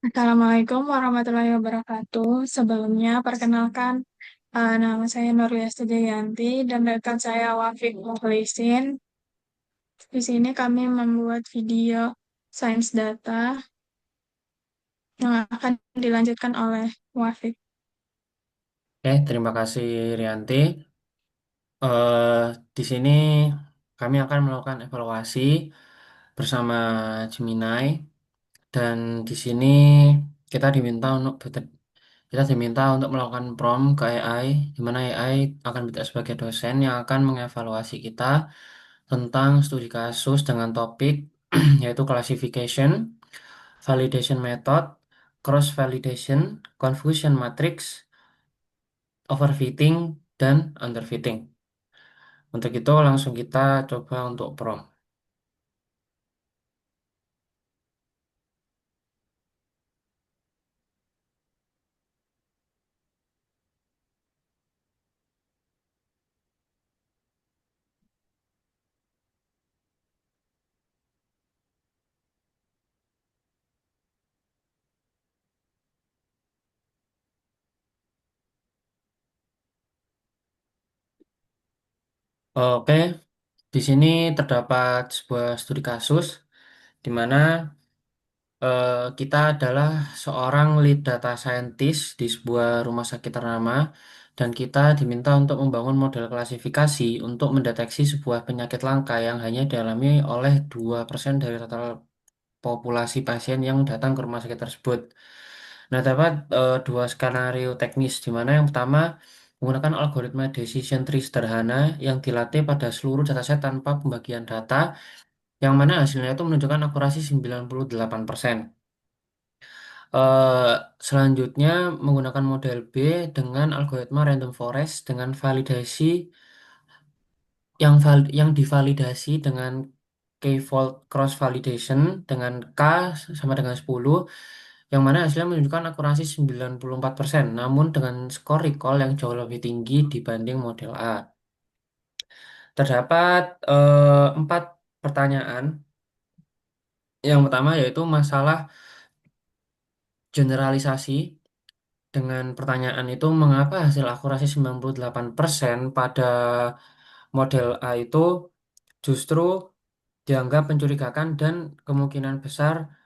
Assalamualaikum warahmatullahi wabarakatuh. Sebelumnya, perkenalkan, nama saya Nurliasti Jayanti dan rekan saya Wafik Mukhlisin. Di sini kami membuat video sains data yang akan dilanjutkan oleh Wafik. Terima kasih Rianti. Eh, di sini kami akan melakukan evaluasi bersama Gemini dan di sini kita diminta untuk melakukan prompt ke AI, di mana AI akan kita sebagai dosen yang akan mengevaluasi kita tentang studi kasus dengan topik yaitu classification, validation method, cross validation, confusion matrix, overfitting, dan underfitting. Untuk itu langsung kita coba untuk prompt. Oke, di sini terdapat sebuah studi kasus di mana kita adalah seorang lead data scientist di sebuah rumah sakit ternama dan kita diminta untuk membangun model klasifikasi untuk mendeteksi sebuah penyakit langka yang hanya dialami oleh 2% dari total populasi pasien yang datang ke rumah sakit tersebut. Nah, dapat dua skenario teknis, di mana yang pertama menggunakan algoritma decision tree sederhana yang dilatih pada seluruh dataset tanpa pembagian data, yang mana hasilnya itu menunjukkan akurasi 98%. Eh, Selanjutnya menggunakan model B dengan algoritma random forest dengan validasi yang divalidasi dengan k-fold cross validation dengan K sama dengan 10, yang mana hasilnya menunjukkan akurasi 94%, namun dengan skor recall yang jauh lebih tinggi dibanding model A. Terdapat empat pertanyaan. Yang pertama yaitu masalah generalisasi. Dengan pertanyaan itu, mengapa hasil akurasi 98% pada model A itu justru dianggap mencurigakan dan kemungkinan besar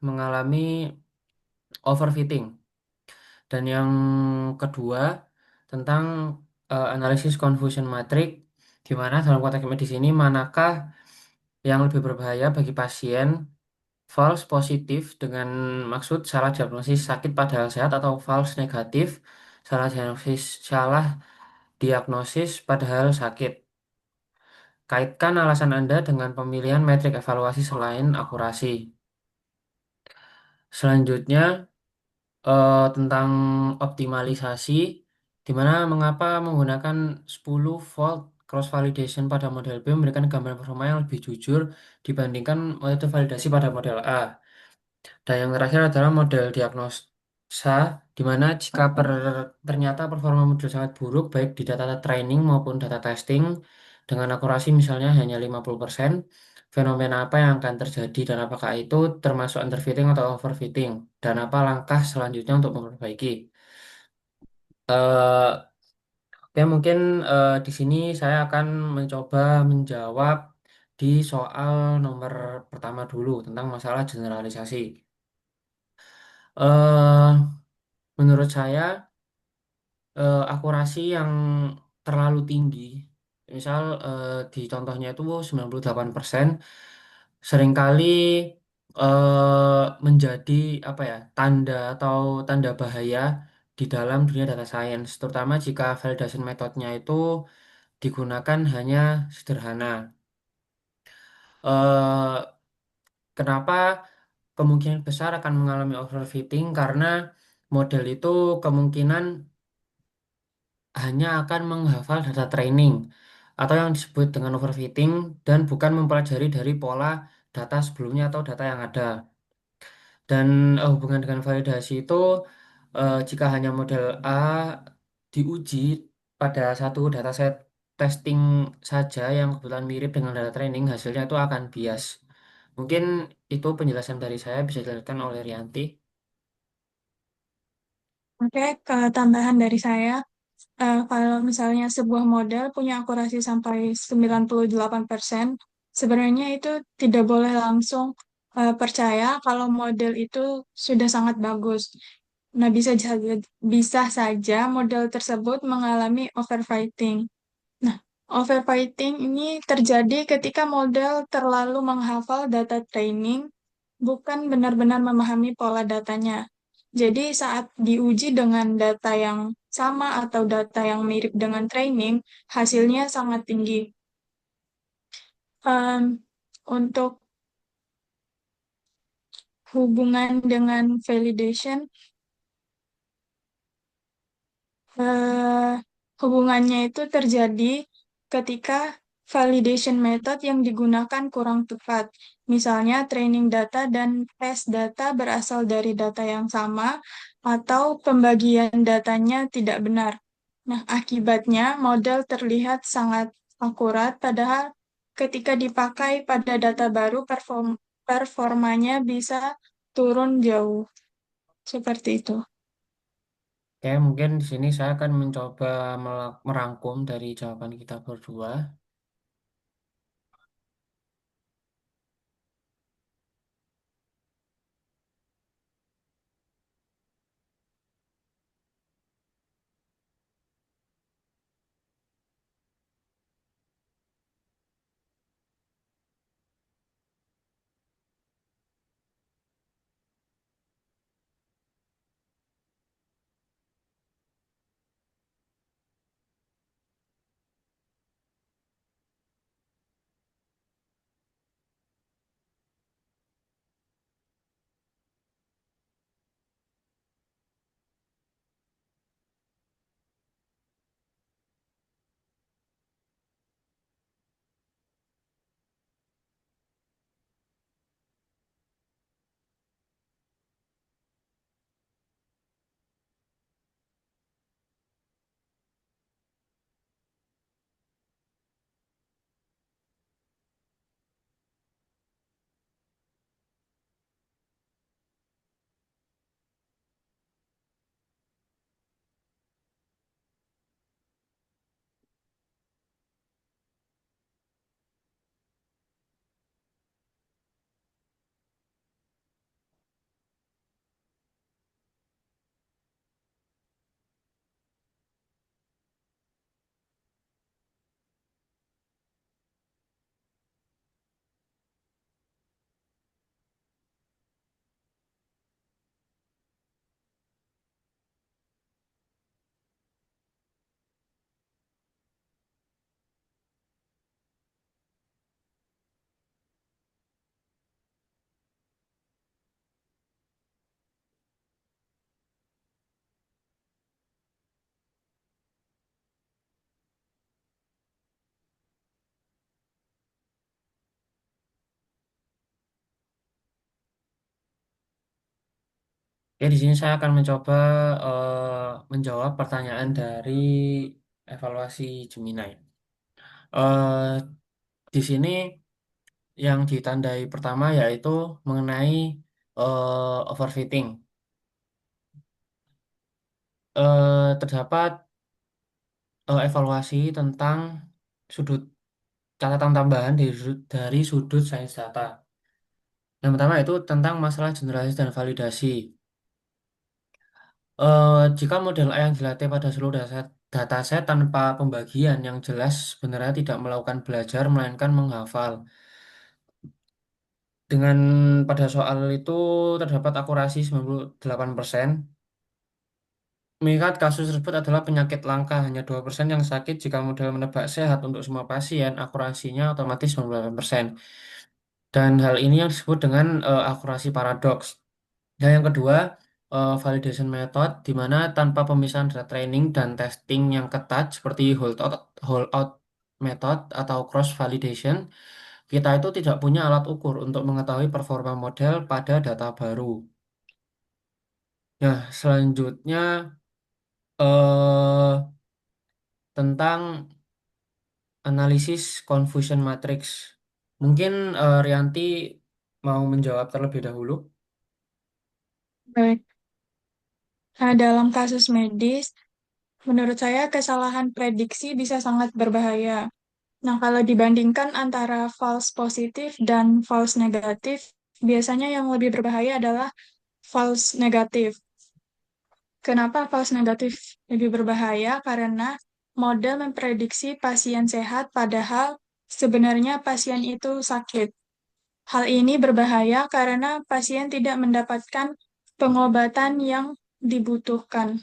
mengalami overfitting. Dan yang kedua tentang analisis confusion matrix, di mana dalam konteks medis ini manakah yang lebih berbahaya bagi pasien, false positif dengan maksud salah diagnosis sakit padahal sehat, atau false negatif salah diagnosis padahal sakit. Kaitkan alasan Anda dengan pemilihan metrik evaluasi selain akurasi. Selanjutnya tentang optimalisasi, di mana mengapa menggunakan 10 volt cross validation pada model B memberikan gambaran performa yang lebih jujur dibandingkan metode validasi pada model A. Dan yang terakhir adalah model diagnosa, di mana jika ternyata performa model sangat buruk baik di data training maupun data testing dengan akurasi misalnya hanya 50%, fenomena apa yang akan terjadi dan apakah itu termasuk underfitting atau overfitting, dan apa langkah selanjutnya untuk memperbaiki. Eh, Oke, mungkin di sini saya akan mencoba menjawab di soal nomor pertama dulu tentang masalah generalisasi. eh Menurut saya, akurasi yang terlalu tinggi, misal di contohnya itu 98%, seringkali menjadi apa ya, tanda atau tanda bahaya di dalam dunia data science, terutama jika validation metodenya itu digunakan hanya sederhana. Eh, Kenapa kemungkinan besar akan mengalami overfitting? Karena model itu kemungkinan hanya akan menghafal data training atau yang disebut dengan overfitting, dan bukan mempelajari dari pola data sebelumnya atau data yang ada. Dan hubungan dengan validasi itu, jika hanya model A diuji pada satu dataset testing saja yang kebetulan mirip dengan data training, hasilnya itu akan bias. Mungkin itu penjelasan dari saya bisa dijelaskan oleh Rianti. Oke, ke tambahan dari saya, kalau misalnya sebuah model punya akurasi sampai 98%, sebenarnya itu tidak boleh langsung percaya kalau model itu sudah sangat bagus. Nah, bisa saja model tersebut mengalami overfitting. Nah, overfitting ini terjadi ketika model terlalu menghafal data training, bukan benar-benar memahami pola datanya. Jadi, saat diuji dengan data yang sama atau data yang mirip dengan training, hasilnya sangat tinggi. Untuk hubungan dengan validation, eh, hubungannya itu terjadi ketika validation method yang digunakan kurang tepat. Misalnya, training data dan test data berasal dari data yang sama, atau pembagian datanya tidak benar. Nah, akibatnya model terlihat sangat akurat, padahal ketika dipakai pada data baru, performanya bisa turun jauh. Seperti itu. Oke, mungkin di sini saya akan mencoba merangkum dari jawaban kita berdua. Oke, di sini saya akan mencoba menjawab pertanyaan dari evaluasi Gemini. Eh, di sini yang ditandai pertama yaitu mengenai overfitting. Terdapat evaluasi tentang sudut catatan tambahan dari sudut sains data. Yang pertama itu tentang masalah generalisasi dan validasi. Jika model A yang dilatih pada seluruh dataset tanpa pembagian yang jelas sebenarnya tidak melakukan belajar melainkan menghafal. Dengan pada soal itu terdapat akurasi 98%. Mengingat kasus tersebut adalah penyakit langka, hanya 2% yang sakit jika model menebak sehat untuk semua pasien, akurasinya otomatis 98%. Dan hal ini yang disebut dengan akurasi paradoks. Dan yang kedua, validation method, di mana tanpa pemisahan data training dan testing yang ketat seperti hold out method atau cross validation, kita itu tidak punya alat ukur untuk mengetahui performa model pada data baru. Nah, selanjutnya eh, tentang analisis confusion matrix. Mungkin Rianti mau menjawab terlebih dahulu? Baik. Nah, dalam kasus medis, menurut saya kesalahan prediksi bisa sangat berbahaya. Nah, kalau dibandingkan antara false positif dan false negatif, biasanya yang lebih berbahaya adalah false negatif. Kenapa false negatif lebih berbahaya? Karena model memprediksi pasien sehat padahal sebenarnya pasien itu sakit. Hal ini berbahaya karena pasien tidak mendapatkan pengobatan yang dibutuhkan.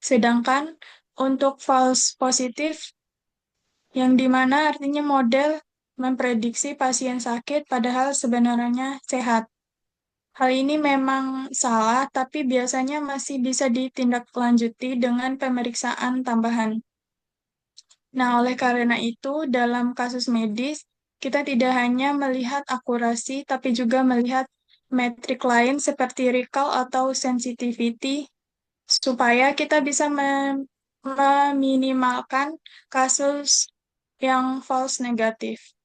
Sedangkan untuk false positif, yang dimana artinya model memprediksi pasien sakit padahal sebenarnya sehat. Hal ini memang salah, tapi biasanya masih bisa ditindaklanjuti dengan pemeriksaan tambahan. Nah, oleh karena itu, dalam kasus medis, kita tidak hanya melihat akurasi, tapi juga melihat metrik lain seperti recall atau sensitivity, supaya kita bisa meminimalkan kasus yang false negatif.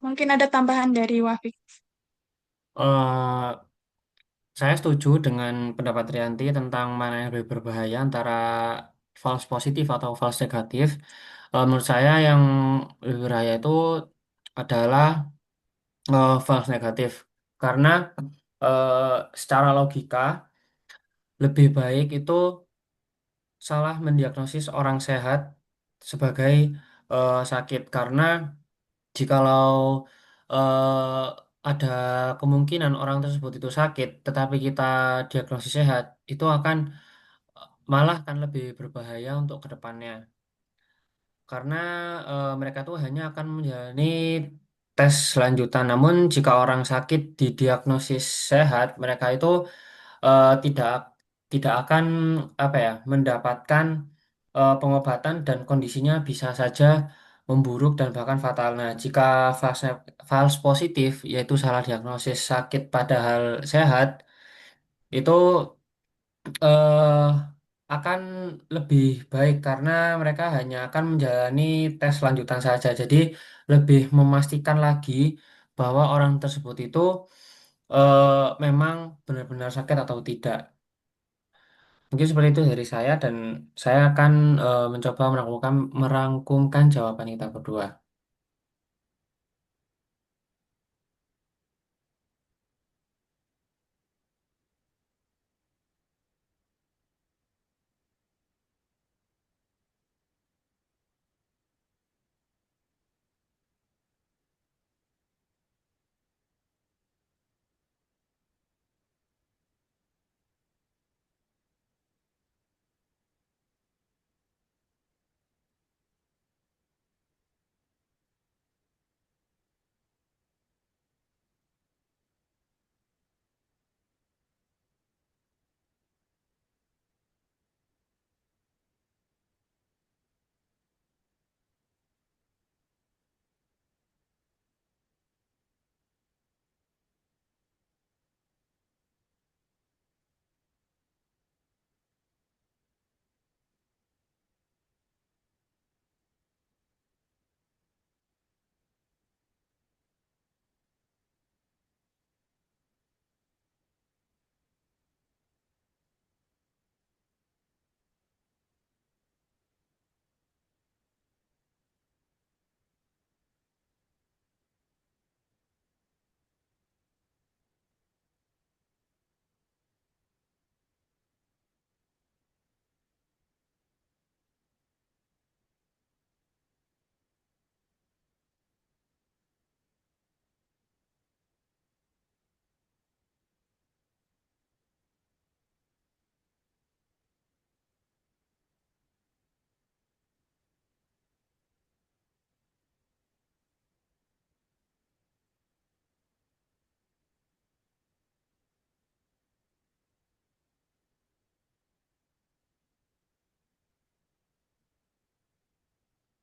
Mungkin ada tambahan dari Wafik. Eh, saya setuju dengan pendapat Rianti tentang mana yang lebih berbahaya antara false positif atau false negatif. Menurut saya yang lebih berbahaya itu adalah false negatif karena eh, secara logika lebih baik itu salah mendiagnosis orang sehat sebagai sakit karena jikalau ada kemungkinan orang tersebut itu sakit, tetapi kita diagnosis sehat, itu akan malah akan lebih berbahaya untuk kedepannya. Karena mereka tuh hanya akan menjalani tes lanjutan. Namun jika orang sakit didiagnosis sehat, mereka itu tidak tidak akan apa ya mendapatkan pengobatan dan kondisinya bisa saja memburuk dan bahkan fatal. Nah, jika false positif yaitu salah diagnosis sakit padahal sehat itu eh, akan lebih baik karena mereka hanya akan menjalani tes lanjutan saja. Jadi lebih memastikan lagi bahwa orang tersebut itu eh, memang benar-benar sakit atau tidak. Mungkin seperti itu dari saya dan saya akan mencoba merangkumkan jawaban kita berdua.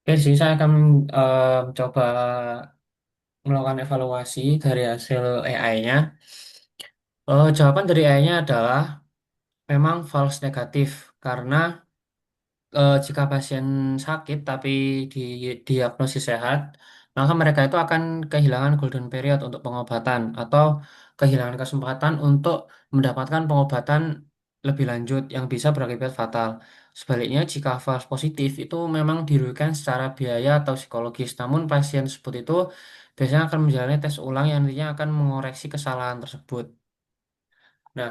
Oke, sih saya akan coba melakukan evaluasi dari hasil AI-nya. Jawaban dari AI-nya adalah memang false negatif karena jika pasien sakit tapi diagnosis sehat, maka mereka itu akan kehilangan golden period untuk pengobatan atau kehilangan kesempatan untuk mendapatkan pengobatan lebih lanjut yang bisa berakibat fatal. Sebaliknya, jika false positif itu memang dirugikan secara biaya atau psikologis, namun pasien tersebut itu biasanya akan menjalani tes ulang yang nantinya akan mengoreksi kesalahan tersebut. Nah,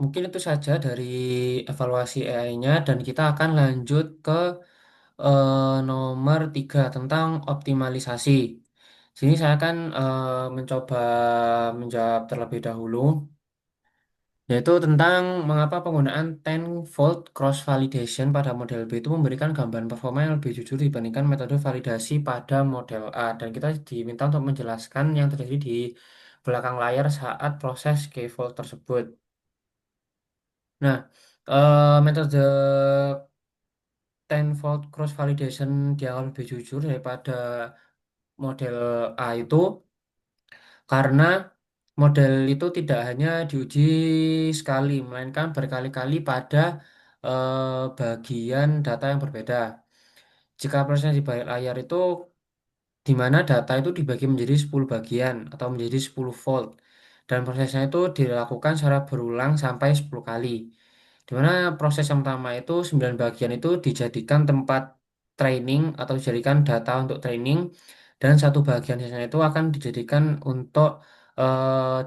mungkin itu saja dari evaluasi AI-nya dan kita akan lanjut ke nomor 3 tentang optimalisasi. Sini saya akan mencoba menjawab terlebih dahulu, yaitu tentang mengapa penggunaan tenfold cross validation pada model B itu memberikan gambaran performa yang lebih jujur dibandingkan metode validasi pada model A. Dan kita diminta untuk menjelaskan yang terjadi di belakang layar saat proses K-fold tersebut. Nah, metode tenfold cross validation dianggap lebih jujur daripada model A itu karena model itu tidak hanya diuji sekali, melainkan berkali-kali pada bagian data yang berbeda. Jika proses di balik layar itu di mana data itu dibagi menjadi 10 bagian atau menjadi 10 fold dan prosesnya itu dilakukan secara berulang sampai 10 kali. Di mana proses yang pertama itu 9 bagian itu dijadikan tempat training atau dijadikan data untuk training dan satu bagian sisanya itu akan dijadikan untuk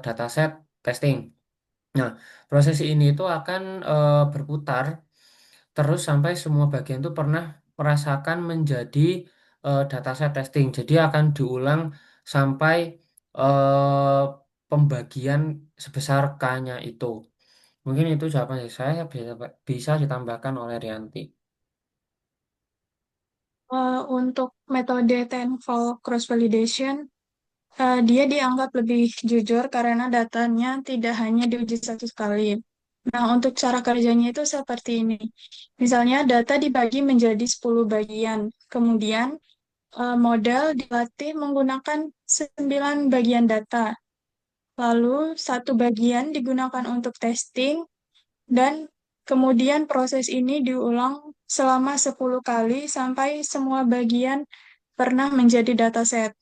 dataset testing. Nah, proses ini itu akan berputar terus sampai semua bagian itu pernah merasakan menjadi dataset testing. Jadi akan diulang sampai eh, pembagian sebesar K-nya itu. Mungkin itu jawaban dari saya bisa ditambahkan oleh Rianti. Untuk metode tenfold cross validation, dia dianggap lebih jujur karena datanya tidak hanya diuji satu kali. Nah, untuk cara kerjanya itu seperti ini. Misalnya, data dibagi menjadi 10 bagian. Kemudian, model dilatih menggunakan 9 bagian data. Lalu, satu bagian digunakan untuk testing, dan kemudian proses ini diulang selama 10 kali sampai semua bagian pernah menjadi dataset.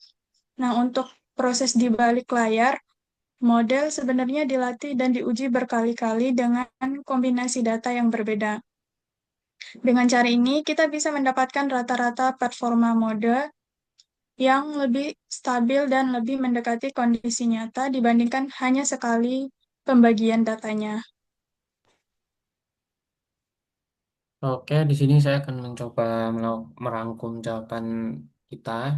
Nah, untuk proses di balik layar, model sebenarnya dilatih dan diuji berkali-kali dengan kombinasi data yang berbeda. Dengan cara ini, kita bisa mendapatkan rata-rata performa mode yang lebih stabil dan lebih mendekati kondisi nyata dibandingkan hanya sekali pembagian datanya. Oke, di sini saya akan mencoba merangkum jawaban kita.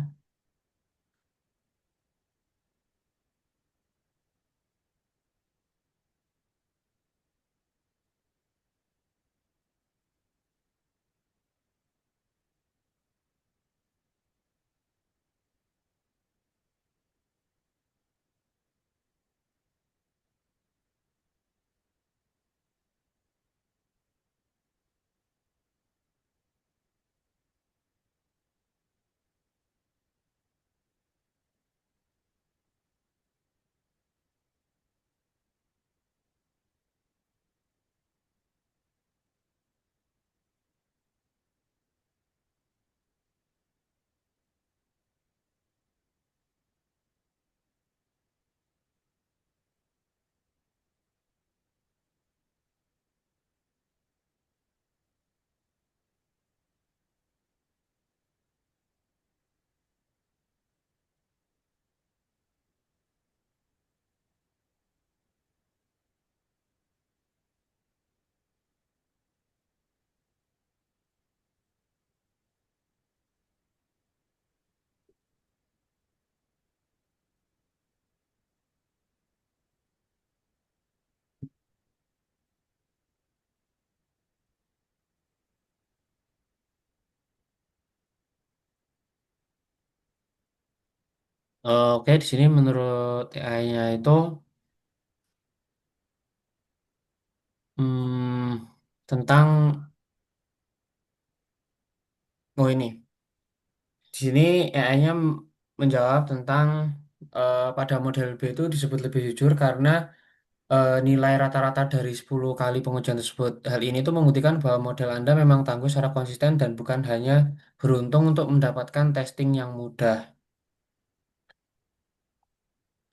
Oke, di sini menurut AI-nya itu tentang ini. Di sini AI-nya menjawab tentang pada model B itu disebut lebih jujur karena nilai rata-rata dari 10 kali pengujian tersebut. Hal ini tuh membuktikan bahwa model Anda memang tangguh secara konsisten dan bukan hanya beruntung untuk mendapatkan testing yang mudah.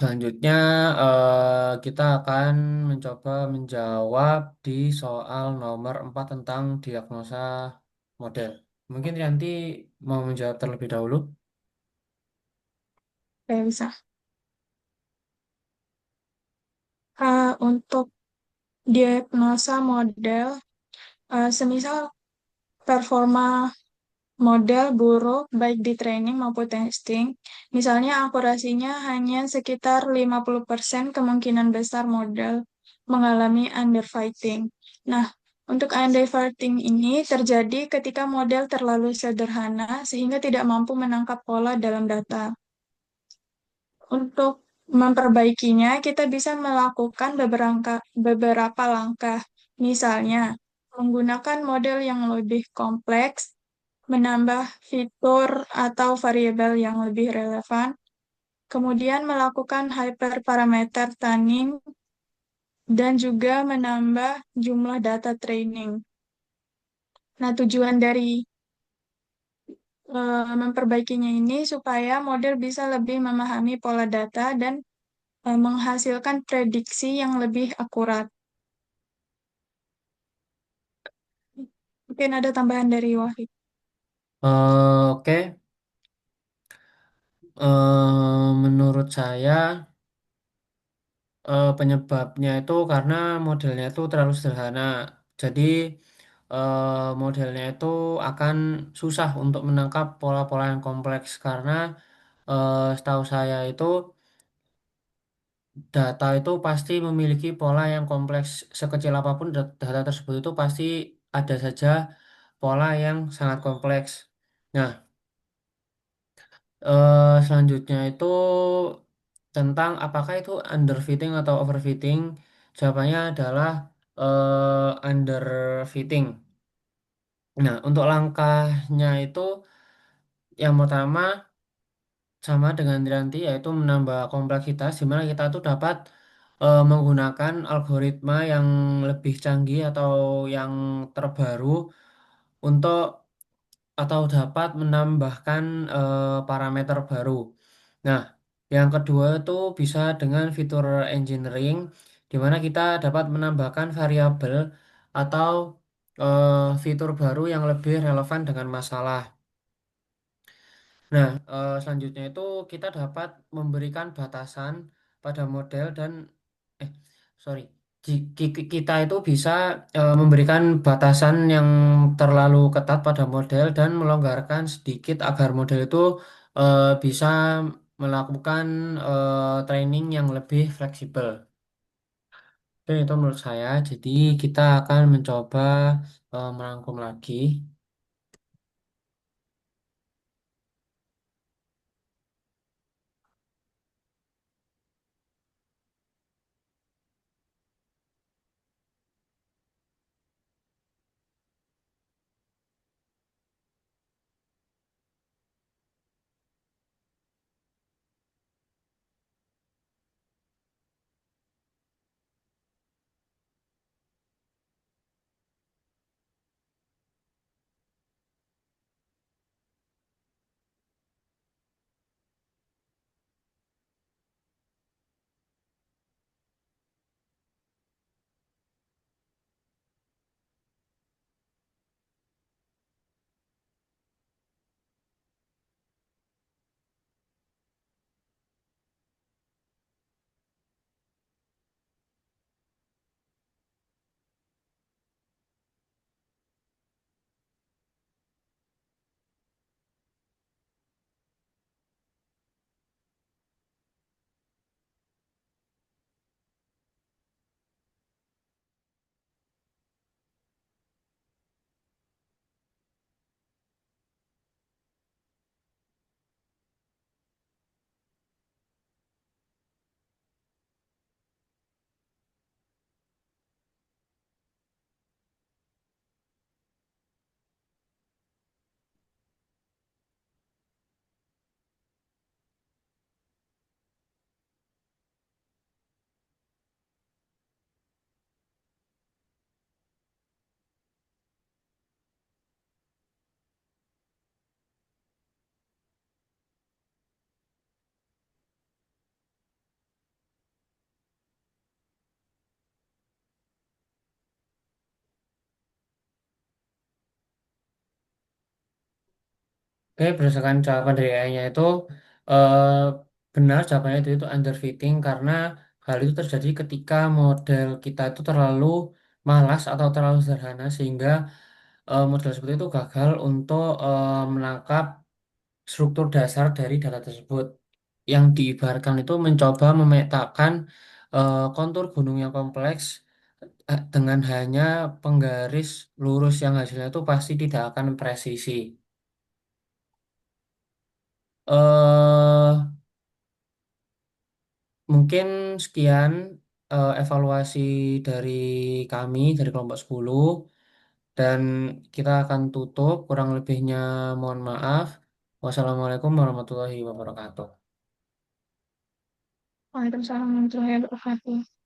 Selanjutnya, kita akan mencoba menjawab di soal nomor 4 tentang diagnosa model. Mungkin Rianti mau menjawab terlebih dahulu. Kayak bisa. Untuk diagnosa model, semisal performa model buruk baik di training maupun testing. Misalnya akurasinya hanya sekitar 50%, kemungkinan besar model mengalami underfitting. Nah, untuk underfitting ini terjadi ketika model terlalu sederhana sehingga tidak mampu menangkap pola dalam data. Untuk memperbaikinya, kita bisa melakukan beberapa langkah. Misalnya, menggunakan model yang lebih kompleks, menambah fitur atau variabel yang lebih relevan, kemudian melakukan hyperparameter tuning, dan juga menambah jumlah data training. Nah, tujuan dari memperbaikinya ini supaya model bisa lebih memahami pola data dan menghasilkan prediksi yang lebih akurat. Mungkin ada tambahan dari Wahid. Oke. Menurut saya penyebabnya itu karena modelnya itu terlalu sederhana. Jadi modelnya itu akan susah untuk menangkap pola-pola yang kompleks karena setahu saya itu data itu pasti memiliki pola yang kompleks sekecil apapun data tersebut itu pasti ada saja pola yang sangat kompleks. Nah, selanjutnya itu tentang apakah itu underfitting atau overfitting. Jawabannya adalah underfitting. Nah, untuk langkahnya itu yang pertama sama dengan Rianti yaitu menambah kompleksitas di mana kita tuh dapat menggunakan algoritma yang lebih canggih atau yang terbaru untuk atau dapat menambahkan parameter baru. Nah, yang kedua itu bisa dengan fitur engineering, di mana kita dapat menambahkan variabel atau fitur baru yang lebih relevan dengan masalah. Nah, selanjutnya itu kita dapat memberikan batasan pada model dan eh sorry, kita itu bisa memberikan batasan yang terlalu ketat pada model dan melonggarkan sedikit agar model itu bisa melakukan training yang lebih fleksibel. Dan itu menurut saya. Jadi kita akan mencoba merangkum lagi. Oke, berdasarkan jawaban dari AI-nya itu eh, benar jawabannya itu underfitting karena hal itu terjadi ketika model kita itu terlalu malas atau terlalu sederhana sehingga model seperti itu gagal untuk menangkap struktur dasar dari data tersebut. Yang diibaratkan itu mencoba memetakan kontur gunung yang kompleks dengan hanya penggaris lurus yang hasilnya itu pasti tidak akan presisi. eh Mungkin sekian evaluasi dari kami dari kelompok 10 dan kita akan tutup kurang lebihnya mohon maaf. Wassalamualaikum warahmatullahi wabarakatuh. Waalaikumsalam warahmatullahi wabarakatuh.